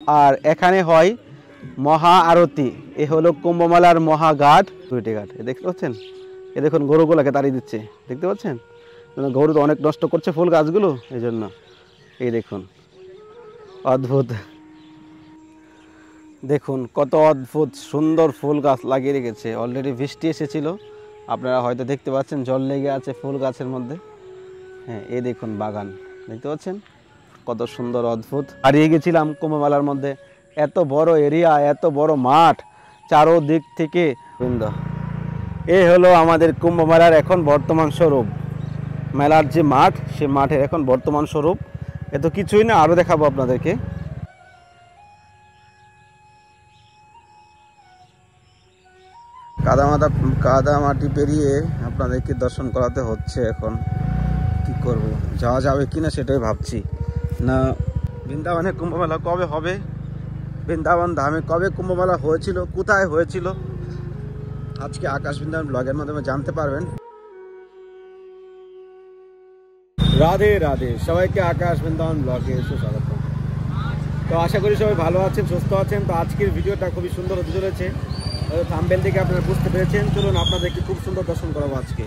আর এখানে হয় মহা আরতি। এ হলো কুম্ভমেলার মহাঘাট, দুইটি ঘাট দেখতে পাচ্ছেন। এ দেখুন গরুগুলোকে তাড়িয়ে দিচ্ছে, দেখতে পাচ্ছেন। গরু তো অনেক নষ্ট করছে ফুল গাছগুলো, এই জন্য। এই দেখুন অদ্ভুত, দেখুন কত অদ্ভুত সুন্দর ফুল গাছ লাগিয়ে রেখেছে। অলরেডি বৃষ্টি এসেছিল, আপনারা হয়তো দেখতে পাচ্ছেন জল লেগে আছে ফুল গাছের মধ্যে। হ্যাঁ, এই দেখুন বাগান, দেখতে পাচ্ছেন কত সুন্দর অদ্ভুত। হারিয়ে গেছিলাম কুম্ভমেলার মধ্যে, এত বড় এরিয়া, এত বড় মাঠ, চারোদিক থেকে বৃন্দ। এই হলো আমাদের কুম্ভমেলার এখন বর্তমান স্বরূপ। মেলার যে মাঠ, সে মাঠের এখন বর্তমান স্বরূপ। এত কিছুই না, আরও দেখাবো আপনাদেরকে। কাদামাটি পেরিয়ে আপনাদেরকে দর্শন করাতে হচ্ছে। এখন কি করব, যাওয়া যাবে কিনা সেটাই ভাবছি। না বৃন্দাবনে কুম্ভমেলা কবে হবে, বৃন্দাবন ধামে কবে কুম্ভমেলা হয়েছিল, কোথায় হয়েছিল, আজকে আকাশ বৃন্দাবন ব্লগের মাধ্যমে জানতে পারবেন। রাধে রাধে, সবাইকে আকাশ বৃন্দাবন ব্লগে সুস্বাগত। তো আশা করি সবাই ভালো আছেন, সুস্থ আছেন। তো আজকের ভিডিওটা খুবই সুন্দর হতে চলেছে, থাম্বনেল থেকে আপনারা বুঝতে পেরেছেন। চলুন আপনাদেরকে খুব সুন্দর দর্শন করাবো আজকে।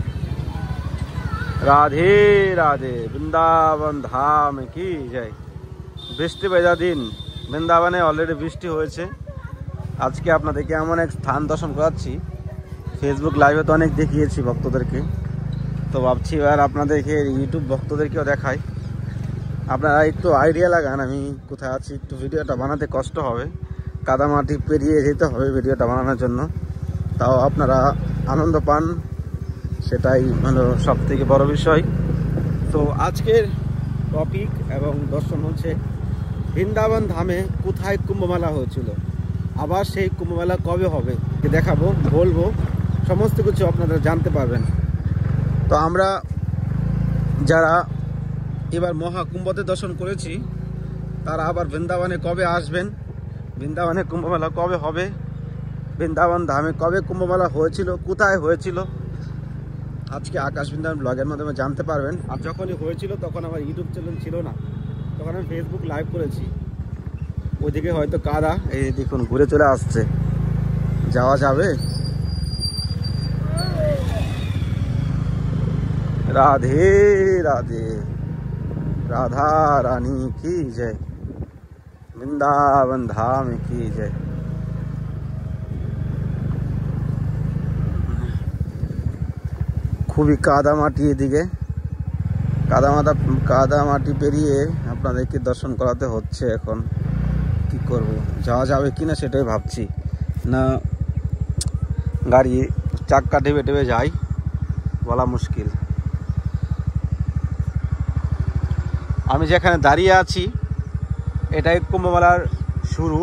রাধে রাধে, বৃন্দাবন ধাম কি জয়। বৃষ্টি ভেজা দিন, বৃন্দাবনে অলরেডি বৃষ্টি হয়েছে। আজকে আপনাদেরকে এমন এক স্থান দর্শন করাচ্ছি, ফেসবুক লাইভে তো অনেক দেখিয়েছি ভক্তদেরকে, তো ভাবছি এবার আপনাদেরকে ইউটিউব ভক্তদেরকেও দেখাই। আপনারা একটু আইডিয়া লাগান আমি কোথায় আছি, একটু ভিডিওটা বানাতে কষ্ট হবে, কাদামাটি পেরিয়ে যেতে হবে ভিডিওটা বানানোর জন্য, তাও আপনারা আনন্দ পান, সেটাই হলো সব থেকে বড় বিষয়। তো আজকের টপিক এবং দর্শন হচ্ছে বৃন্দাবন ধামে কোথায় কুম্ভমেলা হয়েছিল, আবার সেই কুম্ভমেলা কবে হবে দেখাবো, বলবো, সমস্ত কিছু আপনারা জানতে পারবেন। তো আমরা যারা এবার মহাকুম্ভতে দর্শন করেছি, তারা আবার বৃন্দাবনে কবে আসবেন, বৃন্দাবনে কুম্ভমেলা কবে হবে, বৃন্দাবন ধামে কবে কুম্ভমেলা হয়েছিল, কোথায় হয়েছিল, আজকে আকাশ বৃন্দাবন ব্লগের মাধ্যমে জানতে পারবেন। আর যখনই হয়েছিল তখন আমার ইউটিউব চ্যানেল ছিল না, তখন আমি ফেসবুক লাইভ করেছি। ওইদিকে হয়তো কাদা, এই দেখুন ঘুরে চলে আসছে, যাওয়া যাবে। রাধে রাধে, রাধা রানী কি জয়, বৃন্দাবন ধাম কি জয়। খুবই কাদামাটি, এদিকে কাদামাটি পেরিয়ে আপনাদেরকে দর্শন করাতে হচ্ছে। এখন কি করব, যাওয়া যাবে কিনা সেটাই ভাবছি। না গাড়ি চাক্কা টেবে টেবে যাই, বলা মুশকিল। আমি যেখানে দাঁড়িয়ে আছি এটাই কুম্ভমেলার শুরু।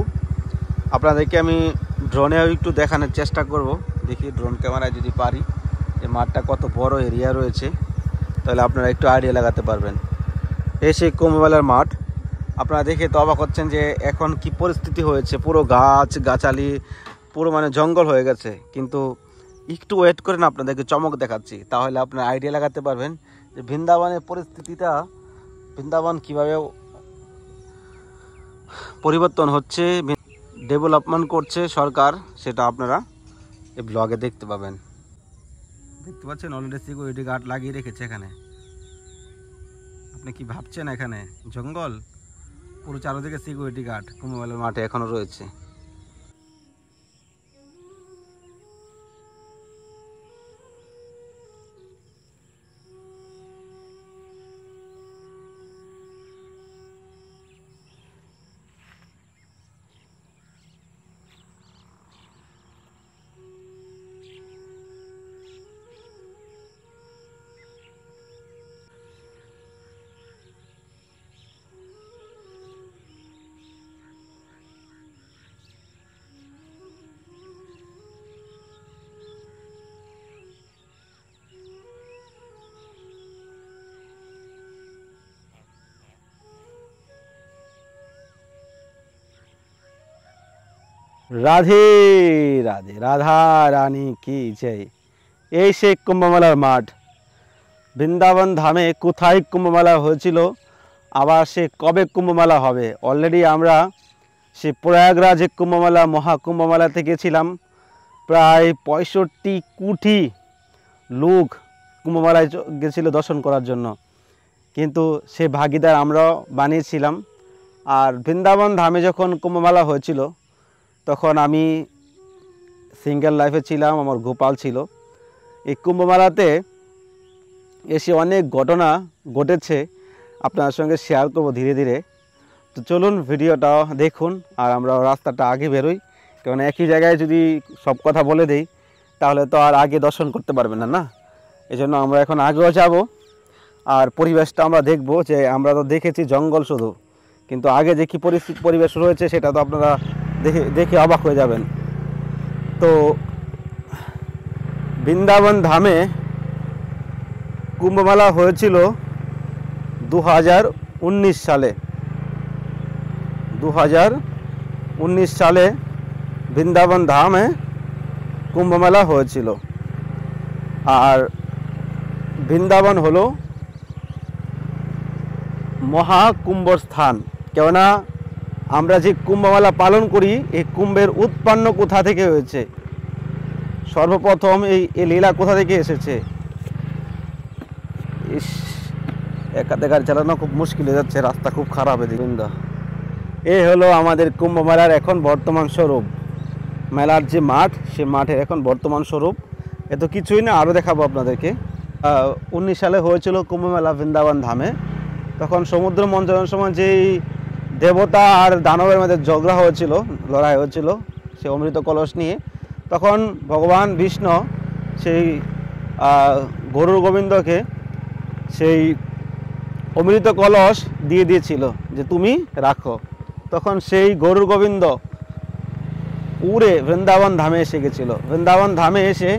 আপনাদেরকে আমি ড্রোনেও একটু দেখানোর চেষ্টা করব, দেখি ড্রোন ক্যামেরায় যদি পারি যে মাঠটা কত বড় এরিয়া রয়েছে, তাহলে আপনারা একটু আইডিয়া লাগাতে পারবেন। এই সেই কুম্ভমেলার মাঠ, আপনারা দেখে তো অবাক হচ্ছেন যে এখন কি পরিস্থিতি হয়েছে, পুরো গাছ গাছালি, পুরো মানে জঙ্গল হয়ে গেছে। কিন্তু একটু ওয়েট করেন, আপনাদেরকে চমক দেখাচ্ছি, তাহলে আপনারা আইডিয়া লাগাতে পারবেন যে বৃন্দাবনের পরিস্থিতিটা, বৃন্দাবন কীভাবে পরিবর্তন হচ্ছে, ডেভেলপমেন্ট করছে সরকার, সেটা আপনারা এই ব্লগে দেখতে পাবেন। দেখতে পাচ্ছেন অলরেডি সিকিউরিটি গার্ড লাগিয়ে রেখেছে এখানে। আপনি কি ভাবছেন এখানে জঙ্গল, পুরো চারদিকে সিকিউরিটি গার্ড কুম্ভমেলার মাঠে এখনো রয়েছে। রাধে রাধে, রাধা রানী কি জয়। এই সেই কুম্ভমেলার মাঠ, বৃন্দাবন ধামে কোথায় কুম্ভমেলা হয়েছিল, আবার সে কবে কুম্ভমেলা হবে, অলরেডি আমরা সে প্রয়াগরাজে কুম্ভমেলা মহাকুম্ভমেলাতে গেছিলাম। প্রায় 65 কোটি লোক কুম্ভমেলায় গেছিল দর্শন করার জন্য, কিন্তু সে ভাগিদার আমরাও বানিয়েছিলাম। আর বৃন্দাবন ধামে যখন কুম্ভমেলা হয়েছিল তখন আমি সিঙ্গেল লাইফে ছিলাম, আমার গোপাল ছিল। এই কুম্ভমেলাতে এসে অনেক ঘটনা ঘটেছে, আপনার সঙ্গে শেয়ার করব ধীরে ধীরে। তো চলুন ভিডিওটা দেখুন, আর আমরা রাস্তাটা আগে বেরোই, কারণ একই জায়গায় যদি সব কথা বলে দেই তাহলে তো আর আগে দর্শন করতে পারবেন না। এই জন্য আমরা এখন আগেও যাব, আর পরিবেশটা আমরা দেখব। যে আমরা তো দেখেছি জঙ্গল শুধু, কিন্তু আগে যে কী পরিবেশ রয়েছে সেটা তো আপনারা দেখে অবাক হয়ে যাবেন। তো বৃন্দাবন ধামে কুম্ভমেলা হয়েছিল 2019 সালে। 2019 সালে বৃন্দাবন ধামে কুম্ভমেলা হয়েছিল। আর বৃন্দাবন হলো মহাকুম্ভ স্থান, কেননা আমরা যে কুম্ভমেলা পালন করি এই কুম্ভের উৎপন্ন কোথা থেকে হয়েছে, সর্বপ্রথম এই লীলা কোথা থেকে এসেছে। একাতে গাড়ি চালানো খুব মুশকিল হয়ে যাচ্ছে, রাস্তা খুব খারাপ এদিকে। এই হলো আমাদের কুম্ভ মেলার এখন বর্তমান স্বরূপ। মেলার যে মাঠ, সে মাঠের এখন বর্তমান স্বরূপ। এত কিছুই না, আরও দেখাবো আপনাদেরকে। 19 সালে হয়েছিল কুম্ভ মেলা বৃন্দাবন ধামে। তখন সমুদ্র মন্থনের সময় যেই দেবতা আর দানবের মধ্যে ঝগড়া হয়েছিল, লড়াই হয়েছিল সে অমৃত কলস নিয়ে, তখন ভগবান বিষ্ণু সেই গরুর গোবিন্দকে সেই অমৃত কলস দিয়ে দিয়েছিল যে তুমি রাখো। তখন সেই গরুর গোবিন্দ উড়ে বৃন্দাবন ধামে এসে গেছিল। বৃন্দাবন ধামে এসে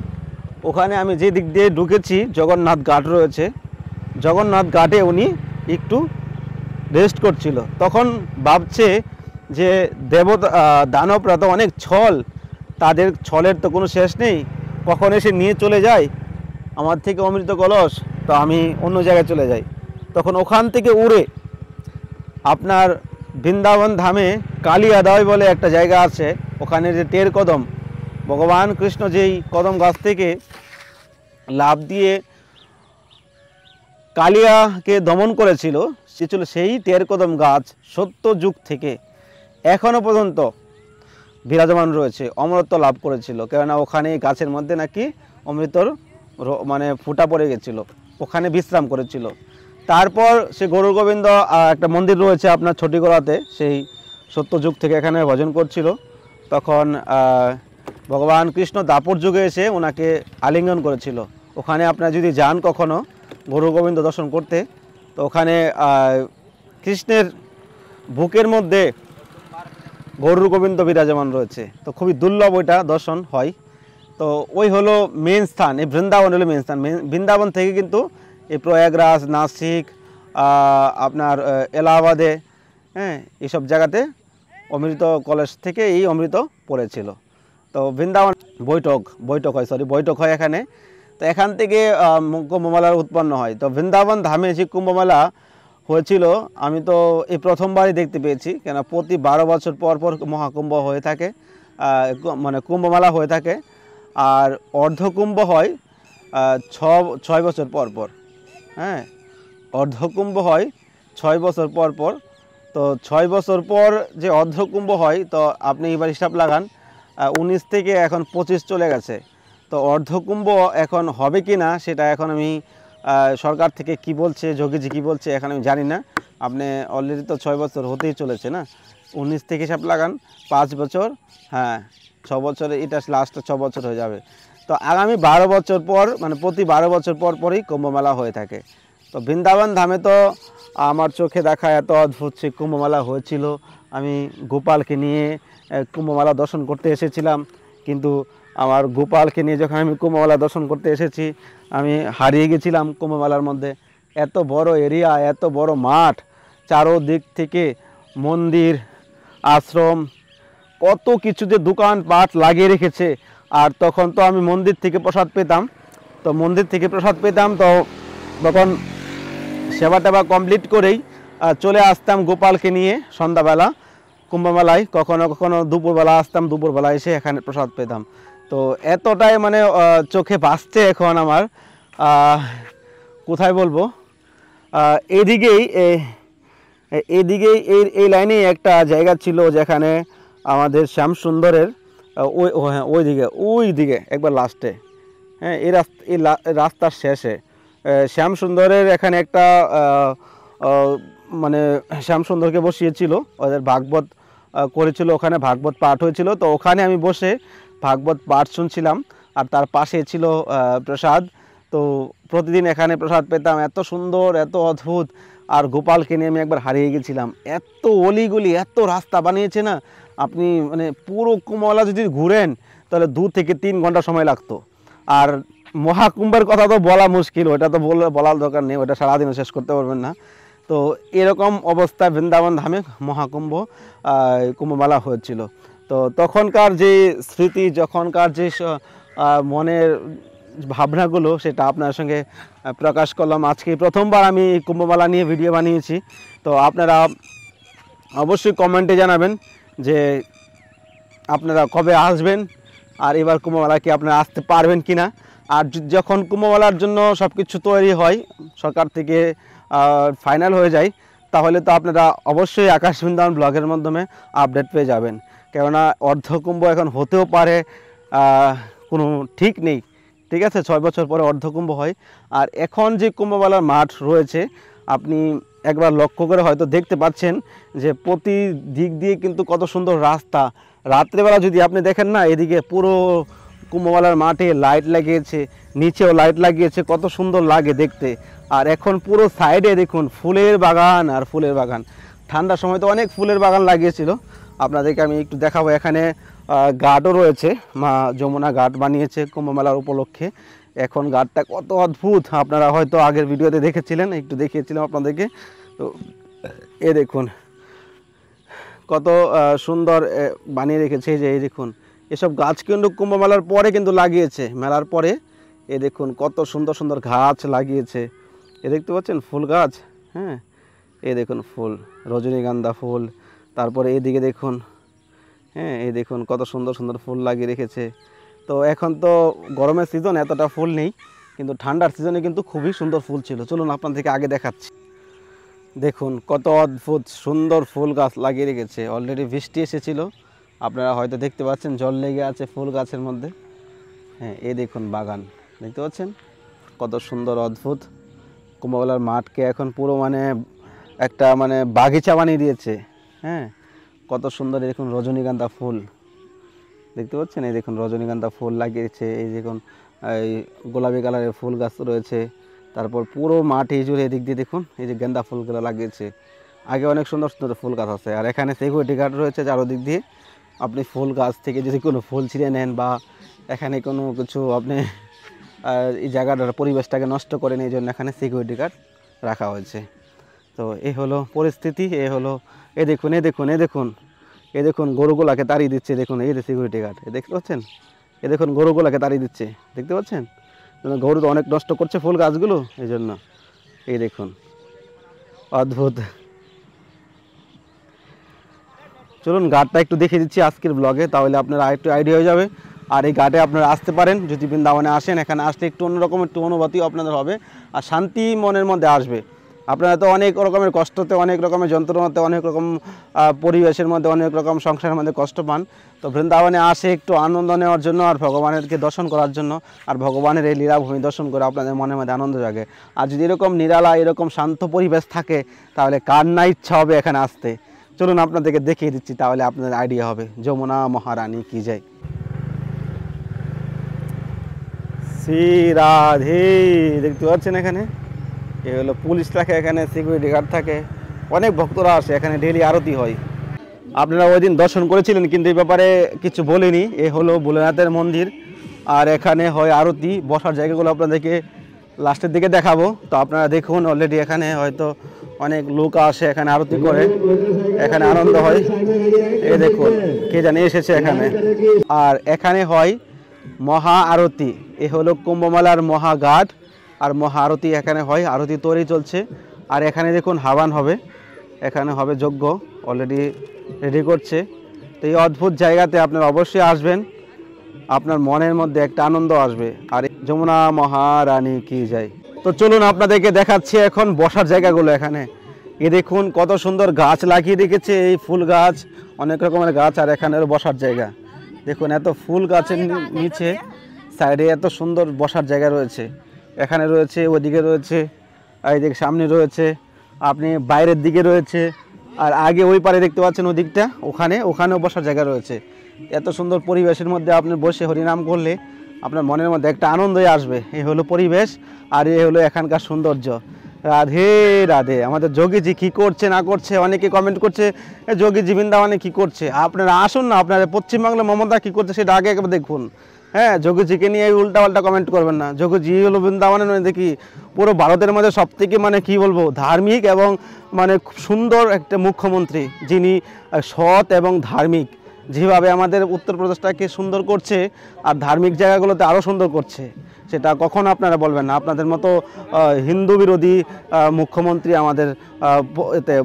ওখানে আমি যে দিক দিয়ে ঢুকেছি, জগন্নাথ ঘাট রয়েছে, জগন্নাথ ঘাটে উনি একটু রেস্ট করছিল। তখন ভাবছে যে দেবতা দানবরা তো অনেক ছল, তাদের ছলের তো কোনো শেষ নেই, কখন এসে নিয়ে চলে যায় আমার থেকে অমৃত কলস, তো আমি অন্য জায়গায় চলে যাই। তখন ওখান থেকে উড়ে আপনার বৃন্দাবন ধামে কালিয়াদয় বলে একটা জায়গা আছে, ওখানে যে টের কদম, ভগবান কৃষ্ণ যেই কদম গাছ থেকে লাফ দিয়ে কালিয়াকে দমন করেছিল, সে ছিল সেই টের কদম গাছ। সত্য যুগ থেকে এখনও পর্যন্ত বিরাজমান রয়েছে, অমরত্ব লাভ করেছিল, কেননা ওখানে গাছের মধ্যে নাকি অমৃতর মানে ফুটা পড়ে গেছিল, ওখানে বিশ্রাম করেছিল। তারপর সে গরুর গোবিন্দ একটা মন্দির রয়েছে আপনার ছটিগড়াতে, সেই সত্যযুগ থেকে এখানে ভজন করছিল। তখন ভগবান কৃষ্ণ দাপর যুগে এসে ওনাকে আলিঙ্গন করেছিল। ওখানে আপনারা যদি যান কখনো গরুর গোবিন্দ দর্শন করতে, তো ওখানে কৃষ্ণের বুকের মধ্যে গরুর গোবিন্দ বিরাজমান রয়েছে, তো খুবই দুর্লভ ওইটা দর্শন হয়। তো ওই হলো মেন স্থান, এই বৃন্দাবন হলো মেন স্থান। বৃন্দাবন থেকে কিন্তু এই প্রয়াগরাজ, নাসিক, আপনার এলাহাবাদে, এইসব জায়গাতে অমৃত কলস থেকে এই অমৃত পড়েছিল। তো বৃন্দাবন বৈঠক হয় এখানে। তো এখান থেকে কুম্ভমেলার উৎপন্ন হয়। তো বৃন্দাবন ধামে যে কুম্ভমেলা হয়েছিল আমি তো এই প্রথমবারই দেখতে পেয়েছি, কেন প্রতি 12 বছর পর পর মহাকুম্ভ হয়ে থাকে, মানে কুম্ভমেলা হয়ে থাকে। আর অর্ধকুম্ভ হয় 6 বছর পর পর। অর্ধকুম্ভ হয় 6 বছর পর পর। তো 6 বছর পর যে অর্ধকুম্ভ হয়, তো আপনি এবার হিসাব লাগান, 19 থেকে এখন 25 চলে গেছে। তো অর্ধকুম্ভ এখন হবে কি না সেটা এখন আমি সরকার থেকে কি বলছে, যোগীজি কি বলছে এখন আমি জানি না। আপনি অলরেডি তো 6 বছর হতেই চলেছে না, 19 থেকে হিসাব লাগান 5 বছর, 6 বছরে, এটা লাস্টে 6 বছর হয়ে যাবে। তো আগামী 12 বছর পর, মানে প্রতি 12 বছর পর পরই কুম্ভমেলা হয়ে থাকে। তো বৃন্দাবন ধামে তো আমার চোখে দেখা এত অদ্ভুত সে কুম্ভমেলা হয়েছিল। আমি গোপালকে নিয়ে কুম্ভমেলা দর্শন করতে এসেছিলাম, কিন্তু আমার গোপালকে নিয়ে যখন আমি কুম্ভমেলা দর্শন করতে এসেছি আমি হারিয়ে গেছিলাম কুম্ভমেলার মধ্যে। এত বড় এরিয়া, এত বড় মাঠ, চারোদিক থেকে মন্দির, আশ্রম, কত কিছু যে দোকানপাট লাগিয়ে রেখেছে। আর তখন তো আমি মন্দির থেকে প্রসাদ পেতাম, তো তখন সেবা টেবা কমপ্লিট করেই চলে আসতাম গোপালকে নিয়ে সন্ধ্যাবেলা। কুম্ভমেলায় কখনো কখনো দুপুরবেলা আসতাম, দুপুরবেলা এসে এখানে প্রসাদ পেতাম। তো এতটাই মানে চোখে ভাসছে এখন আমার, কোথায় বলবো, এইদিকেই এইদিকেই এই লাইনেই একটা জায়গা ছিল যেখানে আমাদের শ্যামসুন্দরের ওই দিকে একবার লাস্টে, হ্যাঁ, এই রাস্তার শেষে শ্যামসুন্দরের এখানে একটা মানে শ্যামসুন্দরকে বসিয়েছিল, ওদের ভাগবত করেছিল, ওখানে ভাগবত পাঠ হয়েছিল। তো ওখানে আমি বসে ভাগবত পাঠ শুনছিলাম, আর তার পাশে ছিল প্রসাদ। তো প্রতিদিন এখানে প্রসাদ পেতাম, এত সুন্দর, এত অদ্ভুত। আর গোপালকে নিয়ে আমি একবার হারিয়ে গেছিলাম, এত অলিগলি, এত রাস্তা বানিয়েছে না, আপনি মানে পুরো কুম্ভমেলা যদি ঘুরেন তাহলে 2 থেকে 3 ঘন্টা সময় লাগতো। আর মহাকুম্ভের কথা তো বলা মুশকিল, ওটা তো বলার দরকার নেই, ওটা সারাদিনও শেষ করতে পারবেন না। তো এরকম অবস্থা বৃন্দাবন ধামে মহাকুম্ভ কুম্ভমেলা হয়েছিল। তো তখনকার যে স্মৃতি, যখনকার যে মনের ভাবনাগুলো, সেটা আপনার সঙ্গে প্রকাশ করলাম। আজকে প্রথমবার আমি কুম্ভমেলা নিয়ে ভিডিও বানিয়েছি। তো আপনারা অবশ্যই কমেন্টে জানাবেন যে আপনারা কবে আসবেন, আর এবার কুম্ভমেলা কি আপনারা আসতে পারবেন কি না। আর যখন কুম্ভমেলার জন্য সব কিছু তৈরি হয়, সরকার থেকে ফাইনাল হয়ে যায়, তাহলে তো আপনারা অবশ্যই আকাশ বৃন্দাবন ব্লগের মাধ্যমে আপডেট পেয়ে যাবেন। কেননা অর্ধকুম্ভ এখন হতেও পারে, কোনো ঠিক নেই, ঠিক আছে। 6 বছর পরে অর্ধকুম্ভ হয়। আর এখন যে কুম্ভমেলার মাঠ রয়েছে, আপনি একবার লক্ষ্য করে হয়তো দেখতে পাচ্ছেন যে প্রতি দিক দিয়ে কিন্তু কত সুন্দর রাস্তা। রাত্রেবেলা যদি আপনি দেখেন না, এদিকে পুরো কুম্ভমেলার মাঠে লাইট লাগিয়েছে, নিচেও লাইট লাগিয়েছে, কত সুন্দর লাগে দেখতে। আর এখন পুরো সাইডে দেখুন ফুলের বাগান আর ফুলের বাগান। ঠান্ডার সময় তো অনেক ফুলের বাগান লাগিয়েছিল, আপনাদেরকে আমি একটু দেখাবো। এখানে ঘাটও রয়েছে, মা যমুনা ঘাট বানিয়েছে কুম্ভমেলার উপলক্ষে। এখন ঘাটটা কত অদ্ভুত, আপনারা হয়তো আগের ভিডিওতে দেখেছিলেন, একটু দেখিয়েছিলাম আপনাদেরকে। তো এ দেখুন কত সুন্দর বানিয়ে রেখেছে। যে এই দেখুন, এসব গাছ কিন্তু কুম্ভমেলার পরে কিন্তু লাগিয়েছে, মেলার পরে। এ দেখুন কত সুন্দর সুন্দর গাছ লাগিয়েছে, এ দেখতে পাচ্ছেন ফুল গাছ, হ্যাঁ, এ দেখুন ফুল, রজনীগন্ধা ফুল। তারপরে এদিকে দেখুন, হ্যাঁ, এই দেখুন কত সুন্দর সুন্দর ফুল লাগিয়ে রেখেছে। তো এখন তো গরমের সিজন, এতটা ফুল নেই, কিন্তু ঠান্ডার সিজনে কিন্তু খুবই সুন্দর ফুল ছিল। চলুন আপনাদেরকে আগে দেখাচ্ছি। দেখুন কত অদ্ভুত সুন্দর ফুল গাছ লাগিয়ে রেখেছে। অলরেডি বৃষ্টি এসেছিল, আপনারা হয়তো দেখতে পাচ্ছেন জল লেগে আছে ফুল গাছের মধ্যে। হ্যাঁ, এই দেখুন বাগান, দেখতে পাচ্ছেন কত সুন্দর অদ্ভুত। কুম্ভমেলার মাঠকে এখন পুরো মানে একটা মানে বাগিচা বানিয়ে দিয়েছে। হ্যাঁ, কত সুন্দর। দেখুন রজনীগন্ধা ফুল, দেখতে পাচ্ছেন, এই দেখুন রজনীগন্ধা ফুল লাগিয়েছে। এই দেখুন এই গোলাপি কালারের ফুল গাছ রয়েছে। তারপর পুরো মাঠে জুড়ে এদিক দিয়ে দেখুন এই যে গেন্দা ফুলগুলো লাগিয়েছে। আগে অনেক সুন্দর সুন্দর ফুল গাছ আছে। আর এখানে সিকিউরিটি গার্ড রয়েছে চারদিক দিয়ে। আপনি ফুল গাছ থেকে যদি কোনো ফুল ছিঁড়ে নেন বা এখানে কোনো কিছু আপনি এই জায়গাটার পরিবেশটাকে নষ্ট করেন, এই জন্য এখানে সিকিউরিটি গার্ড রাখা হয়েছে। তো এই হলো পরিস্থিতি, এ হলো, এ দেখুন এ দেখুন এ দেখুন এ দেখুন গরুগুলাকে তাড়িয়ে দিচ্ছে। দেখুন এই যে সিকিউরিটি গার্ড, দেখতে পাচ্ছেন, এ দেখুন গরুগুলাকে তাড়িয়ে দিচ্ছে, দেখতে পাচ্ছেন। গরু তো অনেক নষ্ট করছে ফুল গাছগুলো, এই জন্য। এই দেখুন অদ্ভুত। চলুন ঘাটটা একটু দেখিয়ে দিচ্ছি আজকের ব্লগে, তাহলে আপনারা একটু আইডিয়া হয়ে যাবে। আর এই ঘাটে আপনারা আসতে পারেন, যদি বৃন্দাবনে আসেন, এখানে আসলে একটু অন্যরকম একটু অনুভূতি আপনাদের হবে, আর শান্তি মনের মধ্যে আসবে। আপনারা তো অনেক রকমের কষ্টতে, অনেক রকমের যন্ত্রণাতে, অনেক রকম পরিবেশের মধ্যে, অনেক রকম সংসারের মধ্যে কষ্ট পান। তো বৃন্দাবনে আসে একটু আনন্দ নেওয়ার জন্য, আর ভগবানেরকে দর্শন করার জন্য, আর ভগবানের এই লীলাভূমি দর্শন করে আপনাদের মনের মধ্যে আনন্দ জাগে। আর যদি এরকম নিরালা, এরকম শান্ত পরিবেশ থাকে, তাহলে কার না ইচ্ছা হবে এখানে আসতে। চলুন আপনাদেরকে দেখিয়ে দিচ্ছি, তাহলে আপনাদের আইডিয়া হবে। যমুনা মহারানী কি জয়। শ্রী রাধে, দেখতে পাচ্ছেন এখানে এ হলো পুলিশ থাকে, এখানে সিকিউরিটি গার্ড থাকে, অনেক ভক্তরা আসে এখানে, ডেইলি আরতি হয়। আপনারা ওই দিন দর্শন করেছিলেন, কিন্তু এই ব্যাপারে কিছু বলিনি। এ হলো ভোলেনাথের মন্দির, আর এখানে হয় আরতি। বসার জায়গাগুলো আপনাদেরকে লাস্টের দিকে দেখাবো। তো আপনারা দেখুন, অলরেডি এখানে হয়তো অনেক লোক আসে, এখানে আরতি করে, এখানে আনন্দ হয়। এই দেখুন কে জানি এসেছে এখানে। আর এখানে হয় মহা আরতি, এ হলো কুম্ভমেলার মহাঘাট, আর মহা আরতি এখানে হয়। আরতি তৈরি চলছে। আর এখানে দেখুন হাবান হবে, এখানে হবে যজ্ঞ। অলরেডি রেডি করছে। তো এই অদ্ভুত জায়গাতে আপনারা অবশ্যই আসবেন, আপনার মনের মধ্যে একটা আনন্দ আসবে। আর যমুনা মহারানী কি যায়। তো চলুন আপনাদেরকে দেখাচ্ছি এখন বসার জায়গাগুলো। এখানে দেখুন কত সুন্দর গাছ লাগিয়ে রেখেছে, এই ফুল গাছ, অনেক রকমের গাছ। আর এখানে বসার জায়গা দেখুন, এত ফুল গাছের নিচে সাইডে এত সুন্দর বসার জায়গা রয়েছে। এখানে রয়েছে, ওদিকে রয়েছে, আর এদিকে সামনে রয়েছে, আপনি বাইরের দিকে রয়েছে, আর আগে ওই পারে দেখতে পাচ্ছেন ওদিকটা, ওখানেও বসার জায়গা রয়েছে। এত সুন্দর পরিবেশের মধ্যে আপনি বসে হরিনাম করলে আপনার মনের মধ্যে একটা আনন্দই আসবে। এই হলো পরিবেশ, আর এই হলো এখানকার সৌন্দর্য। রাধে রাধে। আমাদের যোগীজি কী করছে না করছে, অনেকে কমেন্ট করছে যোগীজি বৃন্দাবনে কী করছে। আপনারা আসুন না, আপনারা পশ্চিমবাংলা মমতা কী করছে সেটা আগে একবার দেখুন। হ্যাঁ, যোগীজিকে নিয়ে উল্টাপাল্টা কমেন্ট করবেন না। যোগীজি হলো বৃন্দাবনে নয় দেখি পুরো ভারতের মধ্যে সবথেকে মানে কি বলবো ধার্মিক এবং মানে খুব সুন্দর একটা মুখ্যমন্ত্রী, যিনি সৎ এবং ধার্মিক। যেভাবে আমাদের উত্তরপ্রদেশটাকে সুন্দর করছে আর ধার্মিক জায়গাগুলোতে আরও সুন্দর করছে, সেটা কখনো আপনারা বলবেন না। আপনাদের মতো হিন্দু বিরোধী মুখ্যমন্ত্রী আমাদের এতে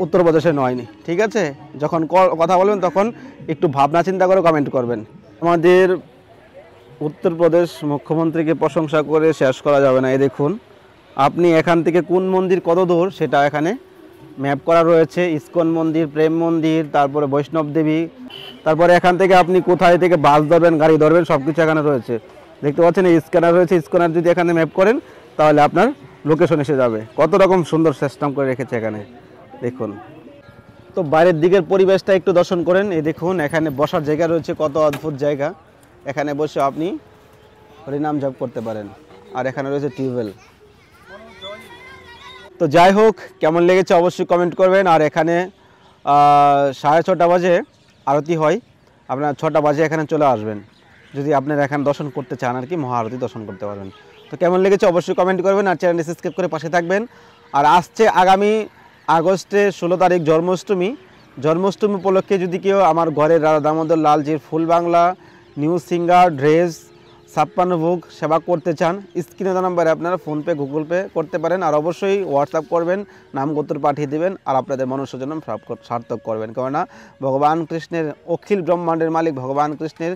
উত্তরপ্রদেশে নয়নি। ঠিক আছে, যখন কথা বলবেন তখন একটু ভাবনা চিন্তা করে কমেন্ট করবেন। আমাদের উত্তরপ্রদেশ মুখ্যমন্ত্রীকে প্রশংসা করে শেষ করা যাবে না। এই দেখুন, আপনি এখান থেকে কোন মন্দির কত দূর সেটা এখানে ম্যাপ করা রয়েছে। ইস্কন মন্দির, প্রেম মন্দির, তারপরে বৈষ্ণব দেবী, তারপরে এখান থেকে আপনি কোথায় থেকে বাস ধরবেন, গাড়ি ধরবেন, সব কিছু এখানে রয়েছে। দেখতে পাচ্ছেন এই স্ক্যানার রয়েছে, স্ক্যানার যদি এখানে ম্যাপ করেন তাহলে আপনার লোকেশন এসে যাবে। কত রকম সুন্দর সিস্টেম করে রেখেছে এখানে দেখুন। তো বাইরের দিকের পরিবেশটা একটু দর্শন করেন। এই দেখুন, এখানে বসার জায়গা রয়েছে, কত অদ্ভুত জায়গা। এখানে বসে আপনি হরিনাম জপ করতে পারেন। আর এখানে রয়েছে টিউবওয়েল। তো যাই হোক, কেমন লেগেছে অবশ্যই কমেন্ট করবেন। আর এখানে 6:30 বাজে আরতি হয়, আপনার 6টা বাজে এখানে চলে আসবেন যদি আপনারা এখানে দর্শন করতে চান, আর কি মহাআরতি দর্শন করতে পারবেন। তো কেমন লেগেছে অবশ্যই কমেন্ট করবেন, আর চ্যানেলটি সাবস্ক্রাইব করে পাশে থাকবেন। আর আসছে আগামী আগস্টে 16 তারিখ জন্মাষ্টমী উপলক্ষে যদি কেউ আমার ঘরের রাধা দামোদর লালজির ফুল বাংলা নিউ সিঙ্গার ড্রেস 56 ভোগ সেবা করতে চান, স্ক্রিনে দেওয়া নাম্বারে আপনারা ফোনপে গুগল পে করতে পারেন। আর অবশ্যই হোয়াটসঅ্যাপ করবেন, নাম গোত্র পাঠিয়ে দেবেন, আর আপনাদের মনুষ্য জন্ম সার্থক করবেন। কেননা ভগবান কৃষ্ণের, অখিল ব্রহ্মাণ্ডের মালিক ভগবান কৃষ্ণের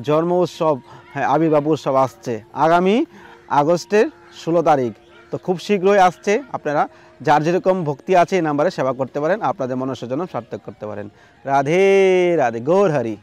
জন্ম উৎসব, হ্যাঁ আবির্ভাব উৎসব আসছে আগামী আগস্টের 16 তারিখ। তো খুব শীঘ্রই আসছে। আপনারা যার যেরকম ভক্তি আছে এই নাম্বারে সেবা করতে পারেন, আপনাদের মনুষ্য জন্ম সার্থক করতে পারেন। রাধে রাধে, গৌর হরি।